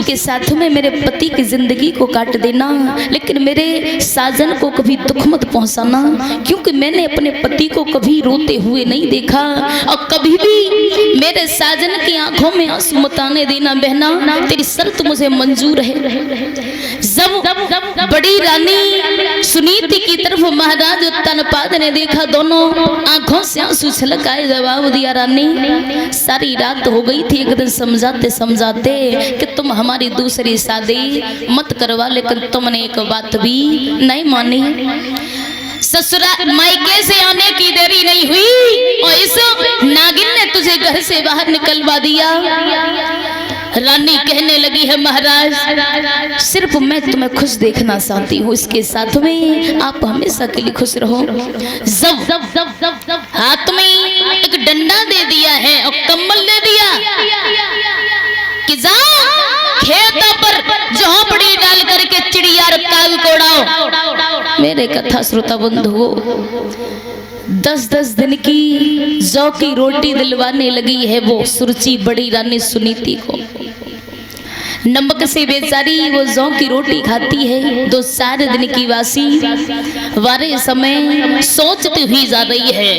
के साथ में मेरे पति की जिंदगी को काट देना, लेकिन मेरे साजन को कभी दुख मत पहुंचाना, क्योंकि मैंने अपने पति को कभी रोते हुए नहीं देखा और कभी भी मेरे साजन की आंखों में आंसू मत आने देना। बहना, तेरी शर्त मुझे मंजूर है। जब बड़ी रानी सुनीति की तरफ महाराज उत्तानपाद ने देखा, दोनों आंखों से आंसू छलक आए। जवाब दिया, रानी सारी रात हो गई थी एक दिन समझाते समझाते कि तुम हमारी दूसरी शादी मत करवा, लेकिन तुमने एक बात भी नहीं मानी। ससुराल मायके से आने की देरी नहीं हुई और इस नागिन ने तुझे घर से बाहर निकलवा दिया। रानी कहने लगी है, महाराज सिर्फ मैं तुम्हें खुश देखना चाहती हूँ, इसके साथ में आप हमेशा के लिए खुश रहो। जब हाथ में एक डंडा दे दिया है और कंबल दे दिया कि जाओ खेतों पर झोंपड़ी डाल करके चिड़िया और काग को उड़ाओ। मेरे कथा श्रोता बंधुओं, 10-10 दिन की जौ की रोटी दिलवाने लगी है वो सुरुचि बड़ी रानी सुनीति को। नमक से बेचारी वो जौ की रोटी खाती है। 2-4 दिन की वासी वारे समय सोचती हुई जा रही है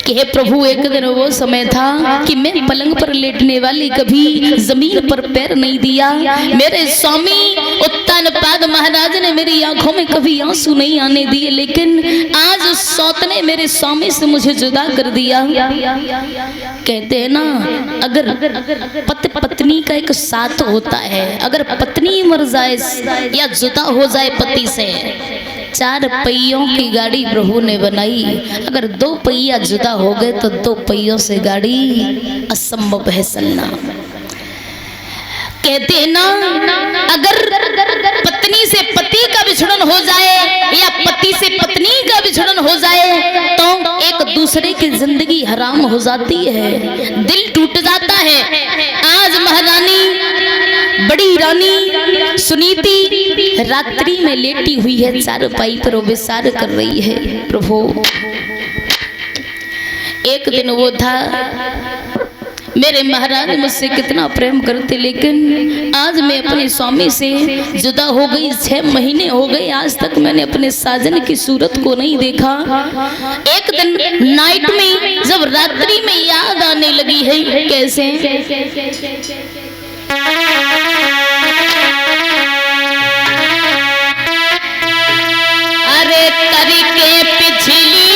कि हे प्रभु, एक दिन वो समय था कि मैं पलंग पर लेटने वाली कभी जमीन पर पैर नहीं दिया। मेरे स्वामी उत्तानपाद महाराज ने मेरी आंखों में कभी आंसू नहीं आने दिए, लेकिन आज उस सौतने मेरे स्वामी से मुझे जुदा कर दिया। कहते हैं ना, अगर पति पत्नी का एक साथ होता है, अगर पत्नी मर जाए या जुदा हो जाए पति से, 4 पहियों की गाड़ी प्रभु ने बनाई। अगर 2 पहिया जुदा हो गए तो 2 पहियों से गाड़ी असंभव है चलना। कहते हैं ना, अगर पत्नी से पति का विछड़न हो जाए या पति से पत्नी का विछड़न हो जाए तो एक दूसरे की जिंदगी हराम हो जाती है, दिल टूट जाता है। आज महारानी बड़ी रानी सुनीति रात्रि में लेटी हुई है, चारपाई पर विचार कर रही है। प्रभु, एक दिन वो था, मेरे महाराज मुझसे कितना प्रेम करते, लेकिन आज मैं अपने स्वामी से जुदा हो गई। 6 महीने हो गए, आज तक मैंने अपने साजन की सूरत को नहीं देखा। एक दिन नाइट में जब रात्रि में याद आने लगी है, कैसे अरे करके पिछली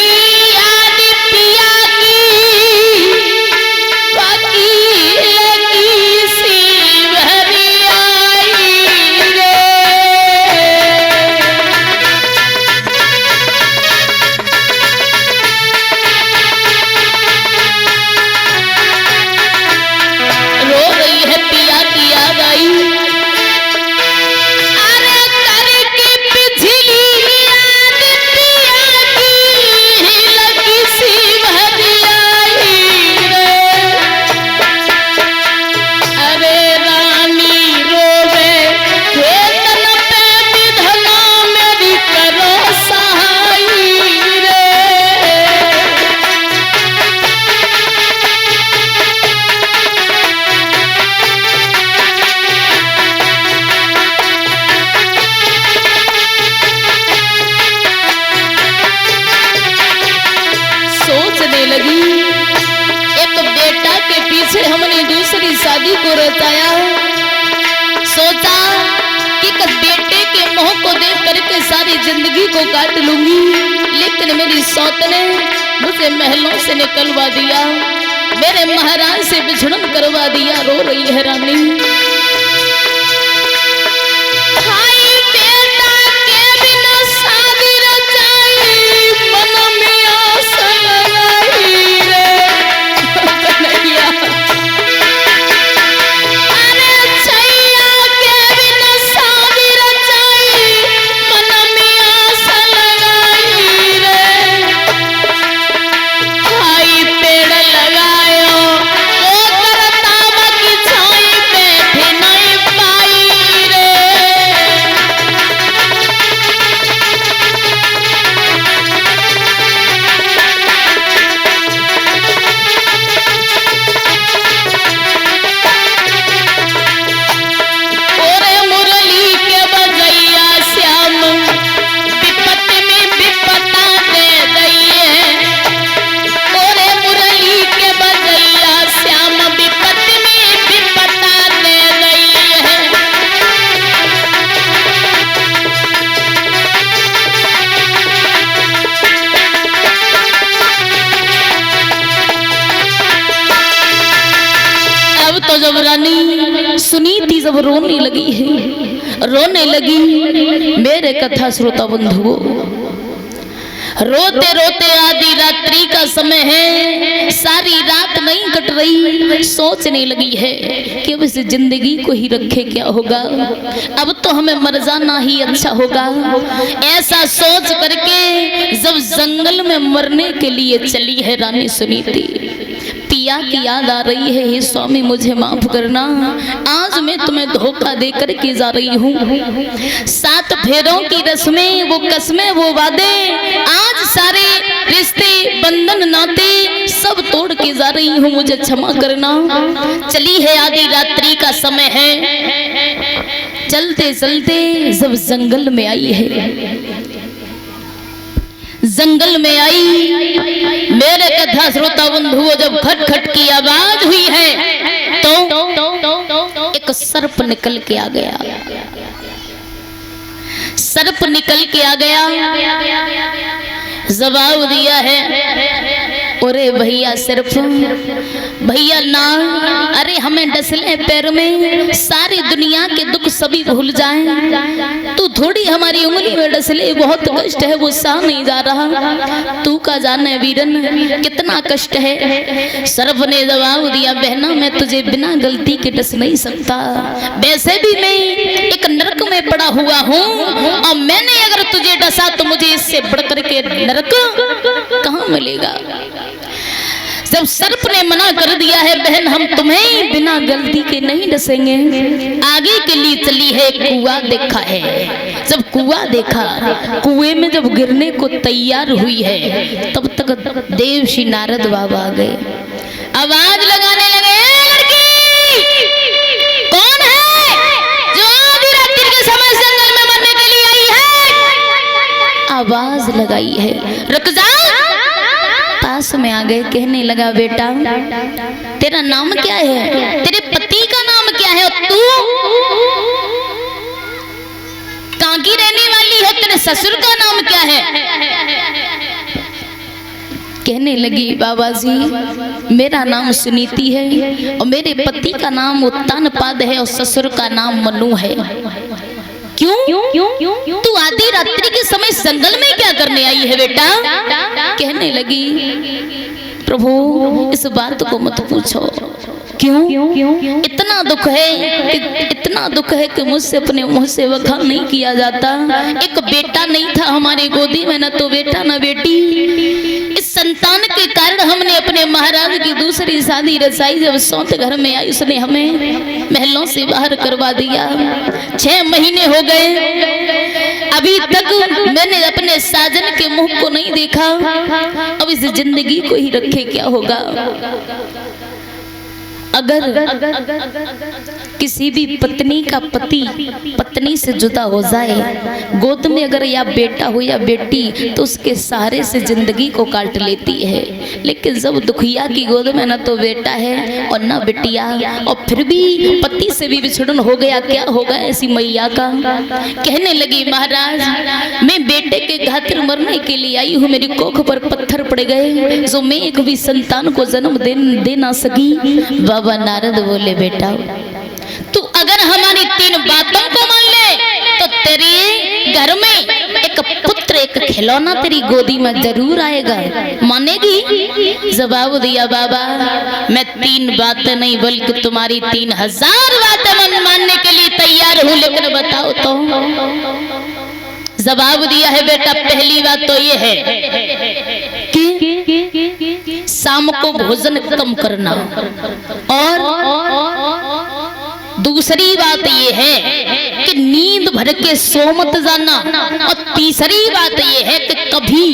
शादी को रचाया। सोचा कि बेटे के मोह को देख करके सारी जिंदगी को काट लूंगी, लेकिन मेरी सौत ने मुझे महलों से निकलवा दिया, मेरे महाराज से बिछड़न करवा दिया। रो रही है रानी। महारानी सुनीति जब रोने लगी है, रोने लगी, मेरे कथा श्रोता बंधुओं, रोते रोते आधी रात्रि का समय है, सारी रात नहीं कट रही, सोचने लगी है कि अब इस जिंदगी को ही रखे क्या होगा, अब तो हमें मर जाना ही अच्छा होगा। ऐसा सोच करके जब जंगल में मरने के लिए चली है रानी सुनीति, पिया की याद आ रही है, हे स्वामी मुझे माफ करना, आज मैं तुम्हें धोखा देकर के जा रही हूँ। 7 फेरों की रस्में, वो कसमें, वो वादे, आज सारे रिश्ते बंधन नाते सब तोड़ के जा रही हूँ, मुझे क्षमा करना। चली है आधी रात्रि का समय है, चलते चलते जब जंगल में आई है, जंगल में आई, मेरे कथा श्रोता बंधुओं, जब खट खट की आवाज हुई है तो एक सर्प निकल के आ गया, सर्प निकल के आ गया, जवाब दिया है, अरे भैया सिर्फ भैया ना, अरे हमें डसले पैर में, सारी दुनिया के दुख सभी भूल जाएं, तू थोड़ी हमारी उंगली में डसले, बहुत कष्ट है, वो सह नहीं जा रहा, तू का जाने वीरन कितना कष्ट है। सर्प ने जवाब दिया, बहना मैं तुझे बिना गलती के डस नहीं सकता, वैसे भी मैं एक नरक में पड़ा हुआ हूँ, और मैंने अगर तुझे डसा तो मुझे इससे बढ़कर के नरक कहाँ मिलेगा। जब सर्प ने मना कर दिया है, बहन हम तुम्हें बिना गलती के नहीं डसेंगे, आगे के लिए चली है, कुआं देखा है, जब कुआं देखा, कुएं में जब गिरने को तैयार हुई है, तब तक देव श्री नारद बाबा आ गए, आवाज लगाने लगे, लड़की कौन है जो आधी रात्रि के समय जंगल में मरने के लिए आई है, आवाज लगाई है, रुक जा, पास में आ गए, कहने लगा, बेटा तेरा नाम क्या है, तेरे पति का नाम क्या है, तू कहाँ की रहने वाली है, तेरे ससुर का नाम क्या है। कहने लगी, बाबा जी मेरा नाम सुनीति है, और मेरे पति का नाम उत्तानपाद है, और ससुर का नाम मनु है। क्यों तू आधी रात्रि के समय जंगल में क्या करने आई है बेटा। कहने लगी, प्रभु इस बात को मत पूछो, क्यों इतना दुख है कि मुझसे अपने मुंह से वखान नहीं किया जाता। एक बेटा नहीं था हमारे गोदी में, न तो बेटा न बेटी। इस संतान के कारण हमने अपने महाराज की दूसरी शादी रचाई। जब सौत घर में आई उसने हमें महलों से बाहर करवा दिया। 6 महीने हो गए, अभी तक मैंने अपने साजन के मुंह को नहीं देखा। अब इस जिंदगी को ही रखे क्या होगा। अगर किसी भी पत्नी का पति पत्नी से जुदा हो जाए, गोद में अगर या बेटा हो या बेटी, तो उसके सहारे से जिंदगी को काट लेती है। लेकिन जब दुखिया की गोद में ना तो बेटा है और ना बेटिया, और फिर भी पति से भी विछड़न हो गया, क्या होगा ऐसी मैया का। कहने लगी, महाराज मैं बेटे के खातिर मरने के लिए आई हूँ। मेरी कोख पर पत्थर पड़ गए, जो मैं एक भी संतान को जन्म दे ना सकी। बाबा नारद बोले, बेटा तू अगर हमारी 3 बातों को मान ले तो तेरे घर में एक पुत्र, एक खिलौना तेरी गोदी में जरूर आएगा। मानेगी? जवाब दिया, बाबा मैं 3 बातें नहीं बल्कि तुम्हारी 3000 बातें मानने के लिए तैयार हूँ, लेकिन बताओ तो। जवाब दिया है, बेटा पहली बात तो ये है कि शाम को भोजन कम करना, और दूसरी बात ये है कि नींद भर के सो मत जाना, और तीसरी बात ये है कि कभी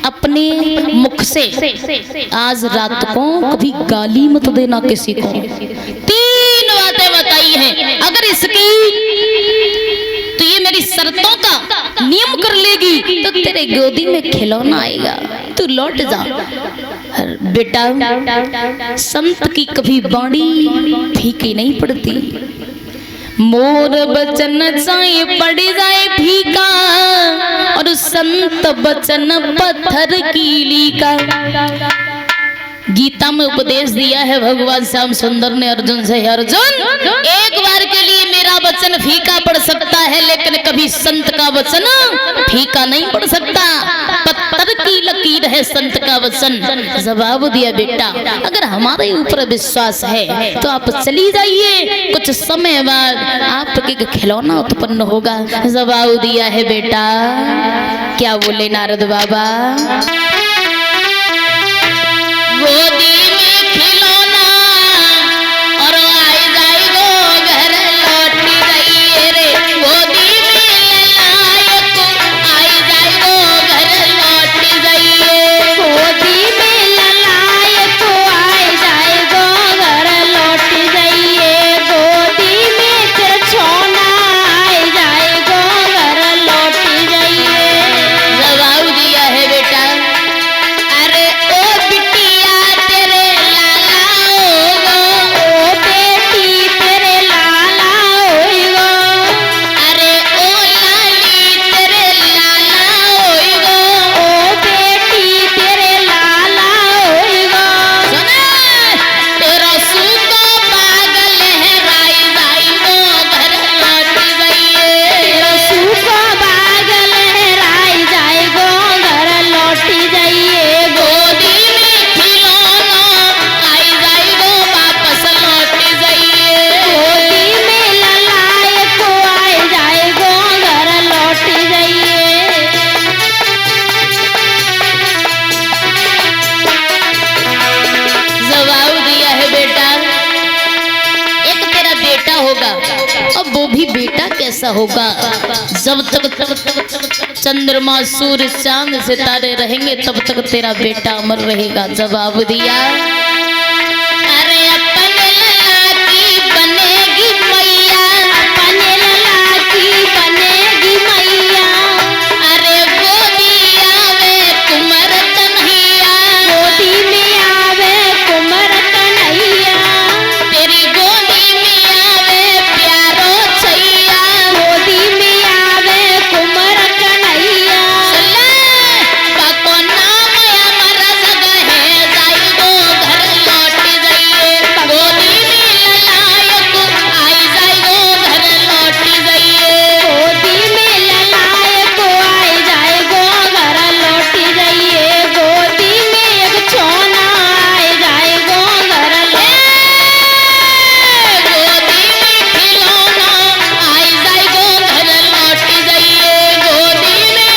अपने मुख से आज रात को कभी गाली मत देना किसी को। 3 बातें बताई हैं। अगर इसकी तो ये मेरी शर्तों का नियम कर लेगी तो तेरे गोदी में खिलौना आएगा, तू लौट जा। बेटा संत की कभी बाणी फीकी नहीं पड़ती। मोर बचन चाहे पड़ जाए फीका, और संत बचन पत्थर कीली का। गीता में उपदेश दिया है भगवान श्याम सुंदर ने अर्जुन से, अर्जुन एक बार के लिए मेरा वचन फीका पड़ सकता है, लेकिन कभी संत का वचन फीका नहीं पड़ सकता। पत्थर की लकीर है संत का वचन। जवाब दिया, बेटा अगर हमारे ऊपर विश्वास है तो आप चली जाइए, कुछ समय बाद आपके खिलौना उत्पन्न होगा। जवाब दिया है बेटा। क्या बोले नारद बाबा? गोदी में खिलौना और आई जाई गो घर लौटी जाइए रे, गोदी में ललायक आई जाई गो घर लौटी जाइए, गोदी में ललायक आई जाई गो घर लौटी जाइए, गोदी में तिरछोना आई जाई गो घर लौटी जाइए। जवाब दिया है बेटा, अरे ओ बिटिया तेरे लाला होगा, ओ बेटी तेरे लाला होगा, अरे ओ लाली तेरे लाला होगा, ओ बेटी तेरे लाला होगा। सुना तेरा सूखा पागल है राई जाई गो घर लौटी जाइए, तेरा सूखा पागल है राई जाई गो घर लौटी जाइए, गोदी में खिलौना आई जाई गो वापस लौटी जाइए, गोदी में ललायक आई जाई गो घर लौटी जाइए। जवाब दिया है बेटा, एक तेरा बेटा होगा, अब वो भी बेटा कैसा होगा? जब तक चंद्रमा सूर्य चांद सितारे रहेंगे तब तक तेरा बेटा अमर रहेगा। जवाब दिया, अरे अपने लला की बनेगी मैया, अपने लला की बनेगी मैया, अरे गोदी आवे कुंवर कन्हैया, गोदी में आवे कुंवर कन्हैया, तेरी गोदी में आवे प्यारो छैया, गोदी में आवे कुंवर कन्हैया। पाको नाम अमर जग है जाई गो घर लौटी जाइए, गोदी में ललायक आई जाई गो घर लौटी जाइए, गोदी में ललायक आई जाई गो घर लौटी जाइए, गोदी में एक छोना आई जाई गो घर लौटी, गोदी में खिलौना आई जाई गो घर लौटी जाइए, गोदी में।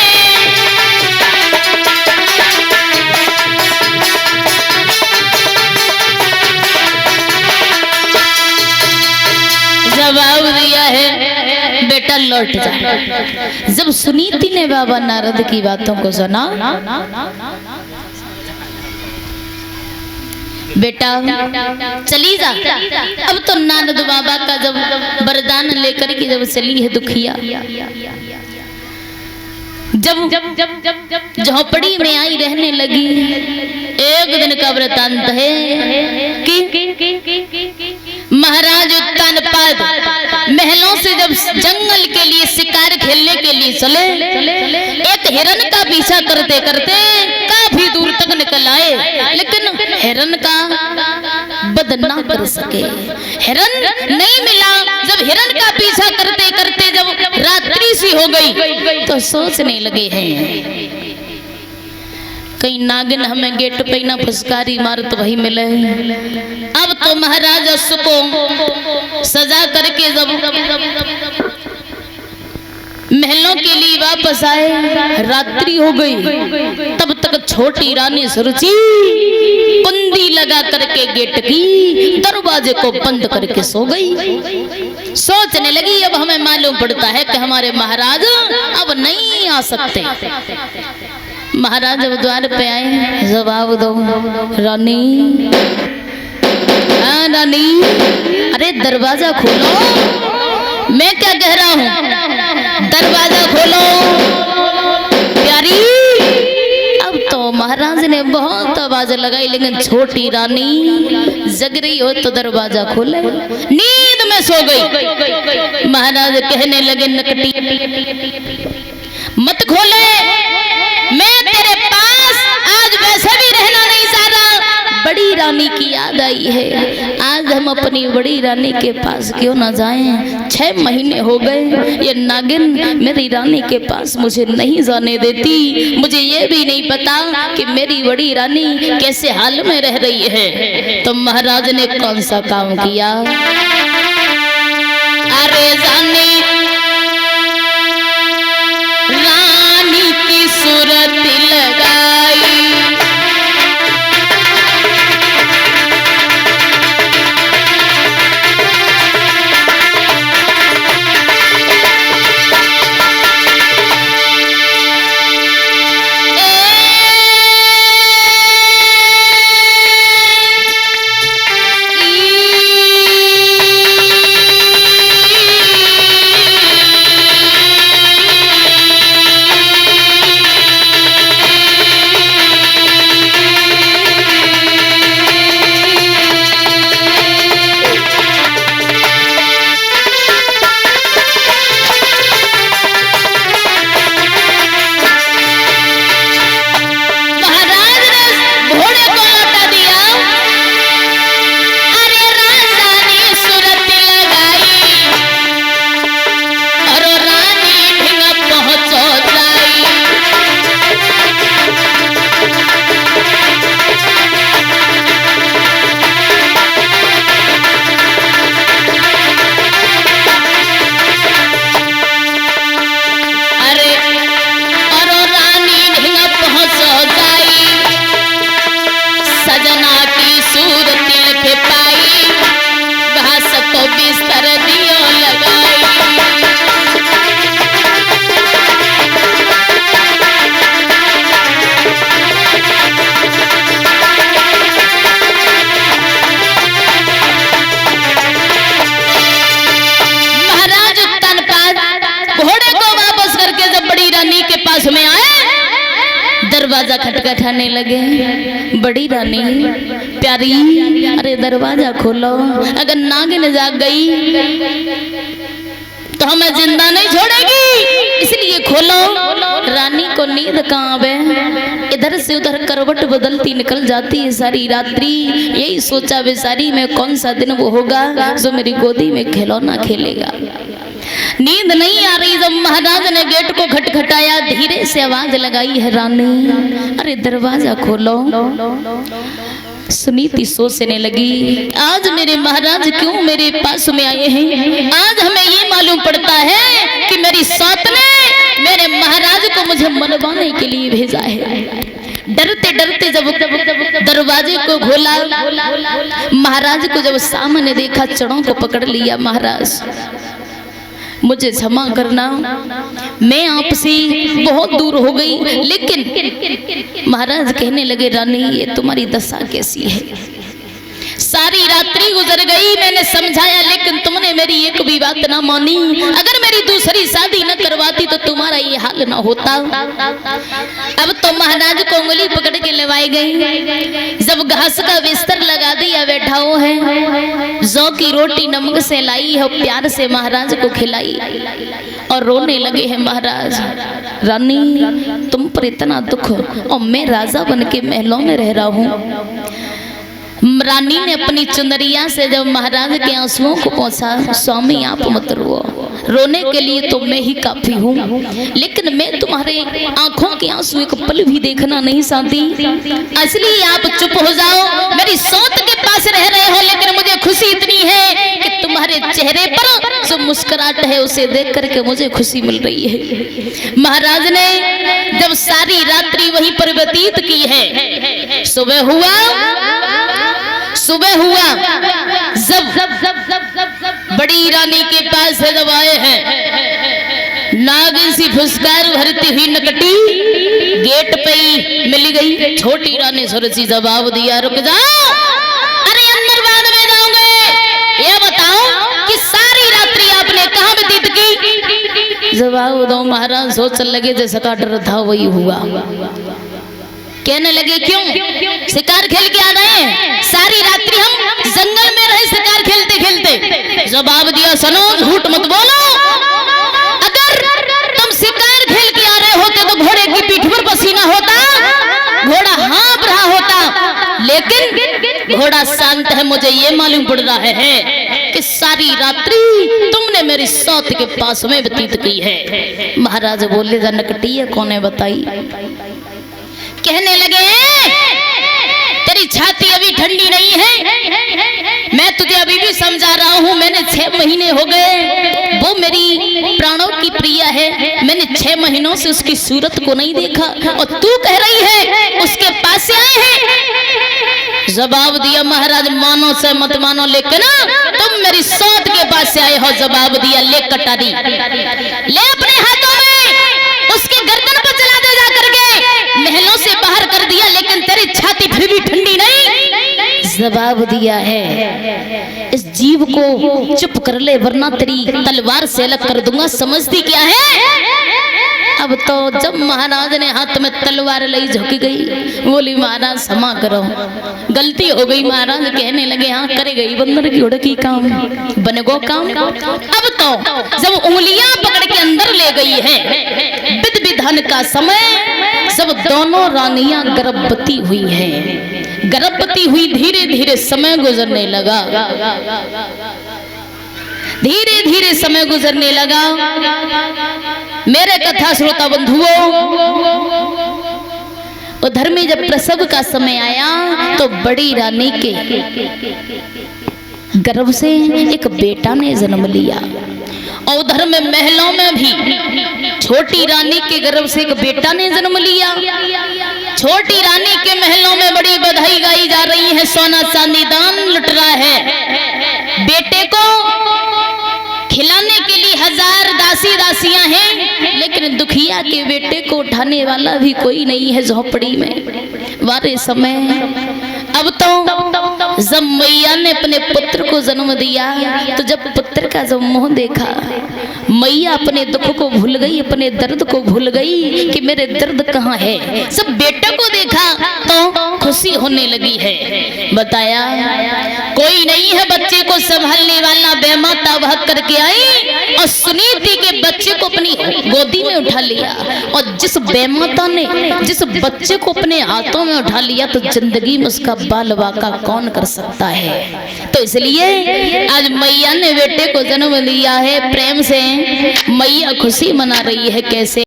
जवाब दिया है बेटा लौट जा। जब सुनीति ने बाबा नारद की बातों को सुना, बेटा चली जा। अब तो नारद बाबा का जब वरदान लेकर के जब चली है दुखिया, जब झोपड़ी में आई रहने लगी, एक दिन का वृतांत है कि महाराज उत्तानपाद महलों से जब जंगल के लिए शिकार खेलने के लिए चले, एक हिरन का पीछा करते करते काफी दूर तक निकल आए, लेकिन हिरन का वध ना कर सके, हिरन नहीं मिला। जब हिरन का पीछा करते करते जब रात्रि सी हो गई तो सोचने लगे हैं कहीं नागिन हमें गेट पे ना फुसकारी मार तो वही मिले। अब तो महाराज को सजा करके जब महलों के लिए वापस आए, रात्रि हो गई, तब तक छोटी रानी सुरुचि कुंडी लगा करके गेट की दरवाजे को बंद करके सो गई। सोचने लगी अब हमें मालूम पड़ता है कि हमारे महाराज अब नहीं आ सकते। महाराज जब द्वार पे आए, जवाब दो रानी। हाँ रानी, अरे दरवाजा खोलो, मैं क्या कह रहा हूँ, दरवाजा खोलो प्यारी। अब तो महाराज ने बहुत आवाज लगाई, लेकिन छोटी रानी जग रही हो तो दरवाजा खोले, नींद में सो गई। महाराज कहने लगे नकटी मत खोले, मैं तेरे पास आज वैसे भी रहना नहीं चाह रहा, बड़ी रानी की याद आई है, आज हम अपनी बड़ी रानी के पास क्यों ना जाएं। 6 महीने हो गए, ये नागिन मेरी रानी के पास मुझे नहीं जाने देती। मुझे ये भी नहीं पता कि मेरी बड़ी रानी कैसे हाल में रह रही है। तो महाराज ने कौन सा काम किया? अरे जाने रानी की सूरत लगाई, दरवाजा खटखटाने लगे। बड़ी रानी प्यारी, अरे दरवाजा खोलो, अगर नागिन जाग गई तो हमें जिंदा नहीं छोड़ेगी, इसलिए खोलो। रानी को नींद कहाँ आवे, इधर से उधर करवट बदलती निकल जाती है सारी रात्रि। यही सोचा बेचारी में कौन सा दिन वो होगा जो मेरी गोदी में खिलौना खेलेगा। नींद नहीं आ रही। जब महाराज ने गेट को खटखटाया, धीरे से आवाज लगाई है रानी, अरे दरवाजा खोलो। सुनीति सोचने लगी, आज मेरे महाराज क्यों मेरे पास में आए हैं। आज हमें ये मालूम पड़ता है कि मेरी सौत ने मेरे महाराज को मुझे मनवाने के लिए भेजा है। डरते डरते जब दरवाजे को खोला, महाराज को जब सामने देखा, चढ़ों को पकड़ लिया। महाराज मुझे क्षमा करना, मैं आपसे बहुत दूर हो गई। लेकिन महाराज कहने लगे, रानी ये तुम्हारी दशा कैसी है। सारी रात्रि गुजर गई, मैंने समझाया लेकिन तुमने मेरी एक भी बात ना मानी। अगर मेरी दूसरी शादी न करवाती तो तुम्हारा ये हाल ना होता। अब तो महाराज को उंगली पकड़ के लेवाई गई। जब घास का बिस्तर लगा दिया, बैठा हो है, जौ की रोटी नमक से लाई है, प्यार से महाराज को खिलाई और रोने लगे हैं महाराज। रानी तुम पर इतना दुख और मैं राजा बन के महलों में रह रहा हूँ। रानी ने अपनी चुनरिया से जब महाराज के आंसुओं को पहुंचा, स्वामी आप मत रो, रोने के लिए तो मैं ही काफी हूँ, लेकिन मैं तुम्हारे आंखों के आंसू एक पल भी देखना नहीं चाहती, इसलिए आप चुप हो जाओ। मेरी सौत के पास रह रहे हो, लेकिन मुझे खुशी इतनी है कि तुम्हारे चेहरे पर जो मुस्कुराहट है उसे देख करके मुझे खुशी मिल रही है। महाराज ने जब सारी रात्रि वहीं पर व्यतीत की है, सुबह हुआ जब बड़ी रानी के पास जब आए हैं, नागिन सी फुसकार भरती हुई नकटी गेट पे ही मिल गई। छोटी रानी सुरसी जवाब दिया, रुक जाओ, अरे अंदर बाद में जाओगे। ये बताओ कि सारी रात्रि आपने कहाँ व्यतीत की। जवाब दो। महाराज सोचने लगे जैसा का डर था वही हुआ। कहने लगे क्यों, शिकार खेल के आ रहे हैं, सारी रात्रि हम जंगल में रहे शिकार खेलते खेलते। जवाब दिया, सुनो झूठ मत बोलो, अगर तुम शिकार खेल के आ रहे होते तो घोड़े की पीठ पर पसीना होता, घोड़ा हाँफ रहा होता, लेकिन घोड़ा शांत है, मुझे ये मालूम पड़ रहा है कि सारी रात्रि तुमने मेरी सौत के पास में व्यतीत की है। महाराज बोले नकटी है कौन है बताई। कहने लगे तेरी छाती अभी ठंडी नहीं है, मैं तुझे अभी भी समझा रहा हूँ। मैंने 6 महीने हो गए, वो मेरी प्राणों की प्रिया है, मैंने 6 महीनों से उसकी सूरत को नहीं देखा और तू कह रही है उसके पास से आए हैं। जवाब दिया महाराज मानो से मत मानो, लेकिन तुम मेरी सौत के पास से आए हो। जवाब दिया ले कटारी, ले अपने हाथों में उसके गर्दन पर चला दे जा करके, महलों से बाहर कर दिया लेकिन तेरी छाती फिर भी ठंडी नहीं। जवाब दिया है इस जीव को चुप कर ले वरना तेरी तलवार से अलग कर दूंगा। समझती क्या है? अब तो जब महाराज ने हाथ में तलवार ली झुक गई, बोली महाराज क्षमा करो गलती हो गई। महाराज कहने लगे हाँ करे गई बंदर की उड़की काम बन गो काम। अब तो जब उंगलियां पकड़ के अंदर ले गई है, विध विधान का समय, जब दोनों रानियां गर्भवती हुई हैं, गर्भवती हुई धीरे धीरे समय गुजरने लगा, धीरे धीरे समय गुजरने लगा। मेरे कथा श्रोता बंधुओं, उधर में जब प्रसव का समय आया तो बड़ी रानी के गर्भ से एक बेटा ने जन्म लिया और उधर में महलों में भी छोटी रानी के गर्भ से एक बेटा ने जन्म लिया। छोटी रानी के महलों में बड़ी बधाई गाई जा रही है, सोना चांदी दान लुट रहा है। बेटे को खिलाने के लिए 1000 दासी दासियां हैं, लेकिन दुखिया के बेटे को उठाने वाला भी कोई नहीं है झोपड़ी में। वारे समय अब तो जब मैया ने अपने पुत्र को जन्म दिया तो जब पुत्र का जब मुंह देखा, मैया अपने दुख को भूल गई, अपने दर्द को भूल गई कि मेरे दर्द कहाँ है। जब बेटे को देखा तो खुशी होने लगी है। बताया कोई नहीं है बच्चे को संभालने वाला, बेमाता भाग करके आई और सुनीति के बच्चे को अपनी गोदी में उठा लिया। और जिस बेमाता ने जिस बच्चे को अपने हाथों में उठा लिया तो जिंदगी में उसका बाल वाका कौन कर सकता है। तो इसलिए आज मैया ने बेटे को जन्म दिया है, प्रेम से मैया खुशी मना रही है। कैसे?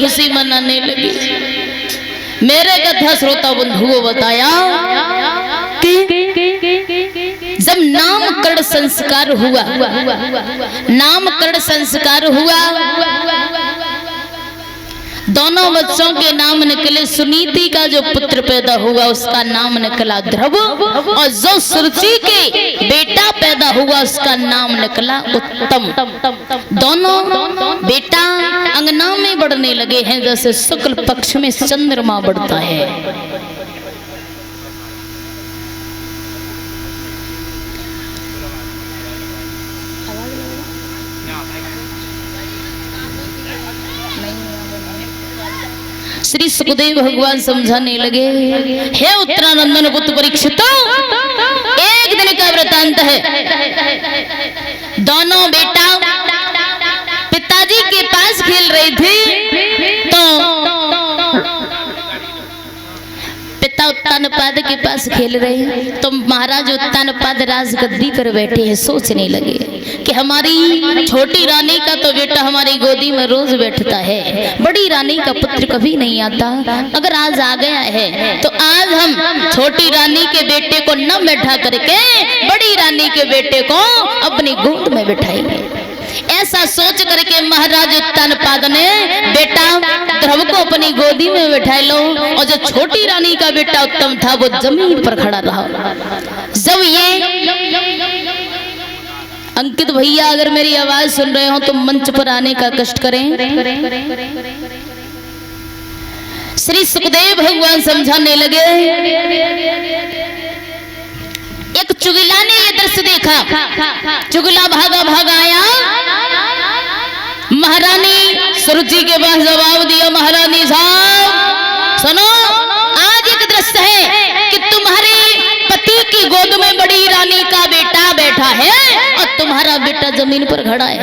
खुशी मनाने लगी। मेरे कथा श्रोता बंधुओं बताया कि जब नामकरण संस्कार हुआ, नामकरण संस्कार हुआ, दोनों बच्चों के नाम निकले। सुनीति का जो पुत्र पैदा हुआ उसका नाम निकला ध्रुव, और जो सुरुचि के बेटा पैदा हुआ उसका नाम निकला उत्तम। दोनों बेटा अंगना में बढ़ने लगे हैं जैसे शुक्ल पक्ष में चंद्रमा बढ़ता है। श्री सुखदेव भगवान समझाने लगे, हे उत्तरानंदन पुत्र परीक्षित, एक दिन का वृतांत है। दोनों बेटा पिताजी के पास खेल रहे थे तो पिता उत्तानपाद के पास खेल रहे हैं तो महाराज उत्तानपाद राजगद्दी पर बैठे हैं। सोचने लगे कि हमारी छोटी रानी का तो बेटा हमारी गोदी में रोज बैठता है, बड़ी रानी का पुत्र कभी नहीं आता। अगर आज आ गया है तो आज हम छोटी रानी के बेटे को न बैठा करके बड़ी रानी के बेटे को अपनी गोद में बिठाएंगे। ऐसा सोच करके महाराज उत्तानपाद ने बेटा ध्रुव को अपनी गोदी में बैठा लो, और जो छोटी रानी का बेटा उत्तम था वो जमीन पर खड़ा रहा। जब ये अंकित भैया अगर मेरी आवाज सुन रहे हो तो मंच पर आने का कष्ट करें। श्री सुखदेव भगवान समझाने लगे, एक चुगला ने ये दृश्य देखा। चुगला भागा भागा आया, महारानी सुरुचि के पास जवाब दिया, महारानी साहब सुनो, आज एक दृश्य है कि तुम्हारे पति की गोद में बड़ी रानी का बेटा बैठा है और तुम्हारा बेटा जमीन पर खड़ा है।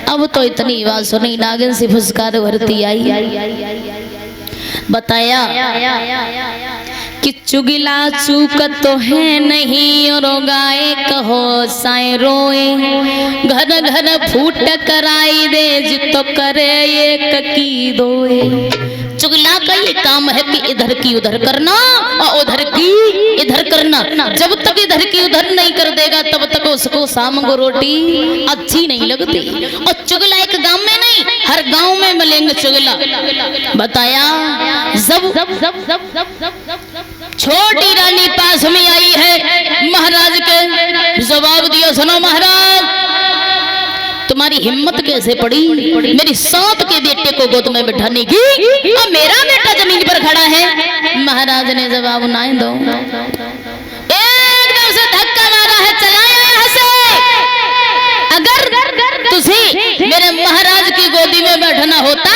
अब तो इतनी बात सुनी, नागिन से फुसकार भरती आई। बताया कि चुगला चूक तो है नहीं और गाय कहो साए रोए, घर घर फूट कराई दे जितो करे एक की दोए। चुगला का ये काम है कि इधर की उधर करना और उधर की इधर करना। जब तक इधर की उधर नहीं कर देगा तब तक उसको शाम को रोटी अच्छी नहीं लगती। और चुगला एक गांव में नहीं, हर गांव में मिलेंगे चुगला। बताया छोटी रानी पास में आई है, महाराज के जवाब दिया, सुनो महाराज तुम्हारी हिम्मत कैसे पड़ी मेरी सौत के बेटे को गोद में बिठाने की, और मेरा बेटा जमीन पर खड़ा है। महाराज ने जवाब ना दो, एकदम से धक्का मारा है, चलाया यहाँ से। अगर तुझे मेरे महाराज की गोदी में बैठना होता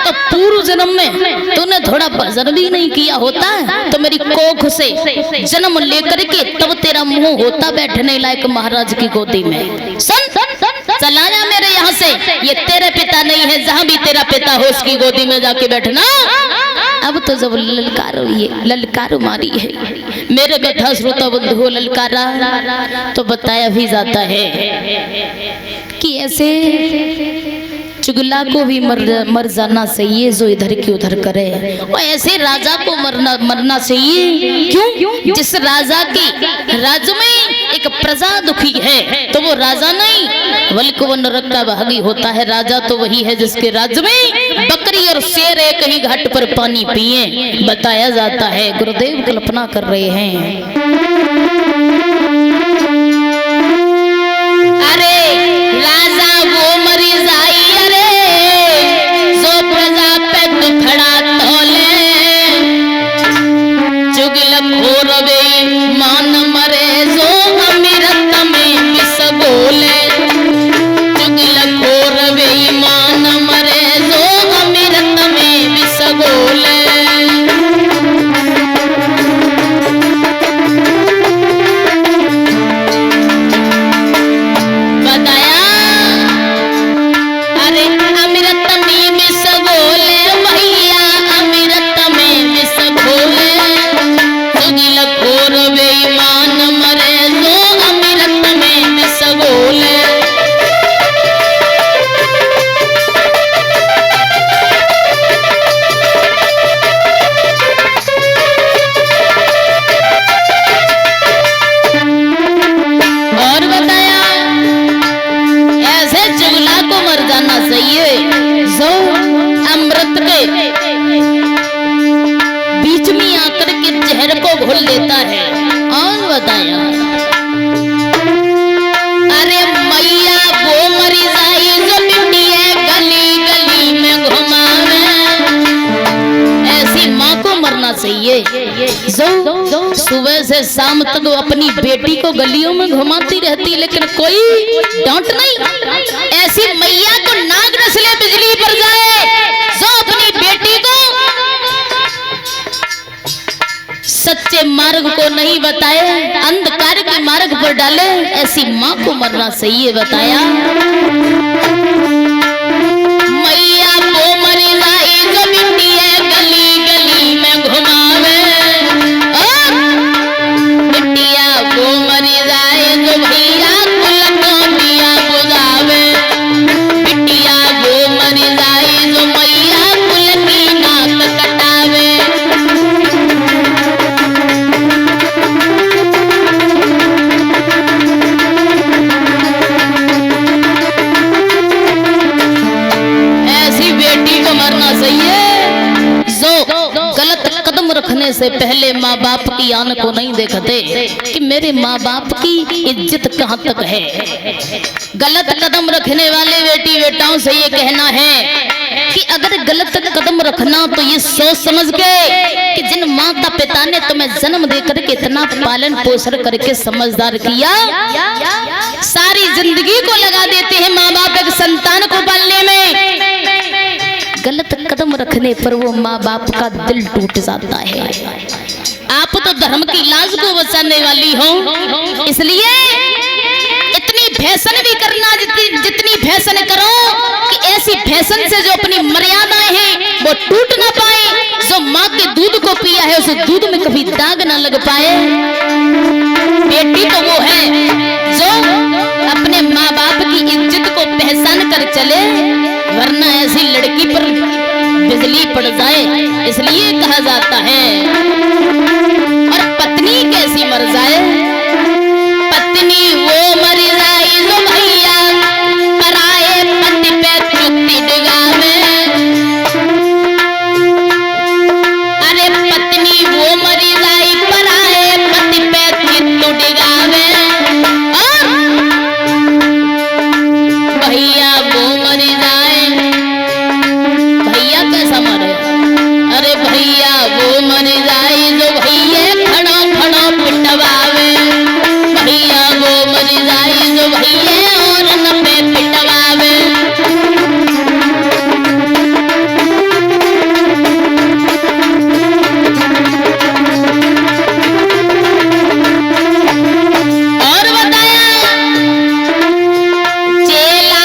तो पूर्व जन्म में तूने थोड़ा भजन भी नहीं किया होता तो मेरी कोख से जन्म लेकर के तब तेरा मुंह होता बैठने लायक महाराज की गोदी में। सुन चला जा मेरे यहाँ से, ये तेरे पिता नहीं है, जहाँ भी तेरा पिता हो उसकी गोदी में जाके बैठना। अब तो जब ललकारो मारी है मेरे कथा श्रोता बंधु, ललकारा तो बताया भी जाता है कि ऐसे चुगला को भी मर जाना चाहिए जो इधर की उधर करे, और ऐसे राजा को मरना चाहिए। क्यों? जिस राजा की राज्य में एक प्रजा दुखी है तो वो राजा नहीं बल्कि वो नरक का भागी होता है। राजा तो वही है जिसके राज्य में बकरी और शेर एक ही घाट पर पानी पिए। बताया जाता है, गुरुदेव कल्पना कर रहे हैं, अरे राजा वो मरी जाई, अरे जो प्रजा पे दुखड़ा तोले, चुगल खोर मान मरे जो अमीरत में विष बोले, चुगल खोर मान मरे जो अमीरत में विष बोले। मरना चाहिए जो अमृत के बीच में आकर के जहर को घोल लेता है। और बताया अरे मैया वो मरी जाई जो बिटिया गली गली में घुमावे, ऐसी माँ को मरना चाहिए जो सुबह से शाम तक वो अपनी बेटी को गलियों में घुमाती रहती लेकिन कोई डांट नहीं। ऐसी मैया को नाग नस्ले बिजली पर जाए जो अपनी बेटी को सच्चे मार्ग को नहीं बताए, अंधकार के मार्ग पर डाले, ऐसी माँ को मरना चाहिए। बताया मैया वो मरी जाई जो बिटिया गली गली में घुमावे, बिटिया वो मरी जाए जो भैया कुल को दिया बुझावे, बिटिया वो मरी जाए जो मैया कुल की नाक कटावे। रखने से पहले माँ बाप की आन को नहीं देखते कि मेरे माँ बाप की इज्जत कहाँ तक है। गलत कदम रखने वाले बेटी बेटाओं से ये कहना है कि अगर गलत कदम रखना तो ये सोच समझ के कि जिन माता पिता ने तुम्हें जन्म देकर के इतना पालन पोषण करके समझदार किया, सारी जिंदगी को लगा देते हैं माँ बाप एक संतान को पालने में। गलत कदम रखने पर वो माँ बाप का दिल टूट जाता है। आप तो धर्म की लाज को बचाने वाली हो, इसलिए इतनी फैशन भी करना जितनी फैशन करो कि ऐसी फैशन से जो अपनी मर्यादाएं हैं वो टूट ना पाए, जो माँ के दूध को पिया है उस दूध में कभी दाग ना लग पाए। बेटी तो वो है जो अपने माँ बाप की इज्जत को पहचान कर चले, वरना ऐसी लड़की पर बिजली पड़ जाए। इसलिए कहा जाता है और पत्नी कैसी मर जाए, पत्नी वो मर जाए जो भैया पराए पति पे चुप्पी डिगावे, अरे पत्नी वो मर जाए पराए पति पे चित्तू डिगावे, भैया वो मर जाए, भैया कैसा मरे, अरे भैया वो मर जाए जो भैया खड़ो खड़ो पिटवावे, भैया वो मर जाए जो भैया और न पे पिटवावे। और बताया चेला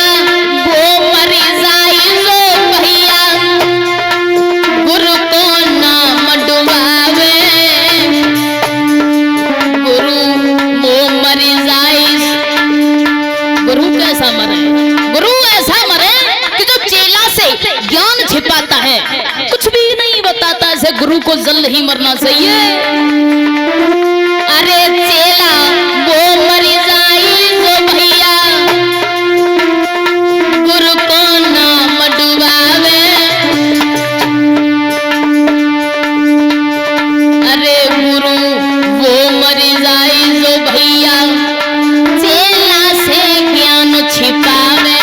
वो मर जाए जो भैया गुरु को नाम डुबावे, गुरु वो मर जाए, गुरु कैसा मरे, गुरु ऐसा मरे कि जो चेला से ज्ञान छिपाता है, कुछ भी नहीं बताता, ऐसे गुरु को जल्द ही मरना चाहिए। अरे चेला वो मर जाए जो भैया गुरु को नाम डुबावे, अरे गुरु वो मर जाए जो भैया चेला से ज्ञान छिपावे।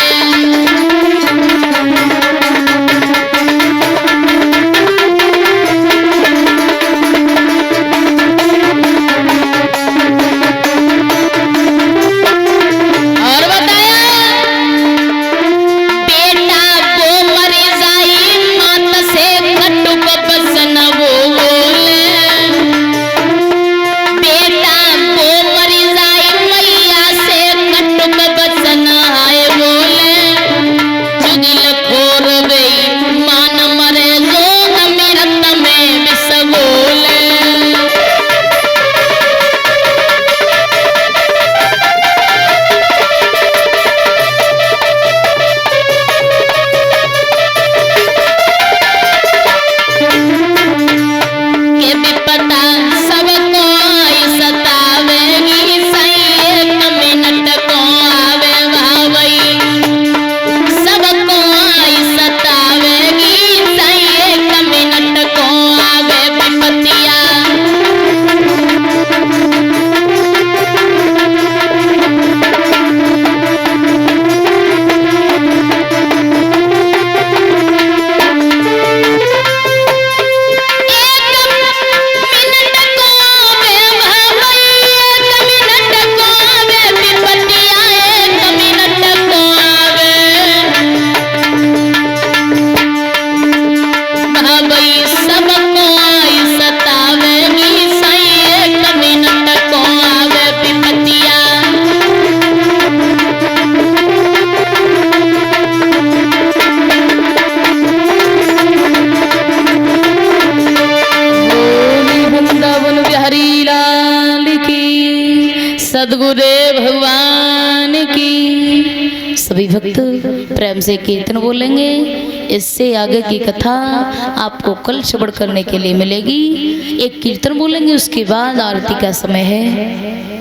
सभी भक्त प्रेम से कीर्तन बोलेंगे। इससे आगे की कथा आपको कल श्रवण करने के लिए मिलेगी। एक कीर्तन बोलेंगे, उसके बाद आरती का समय है।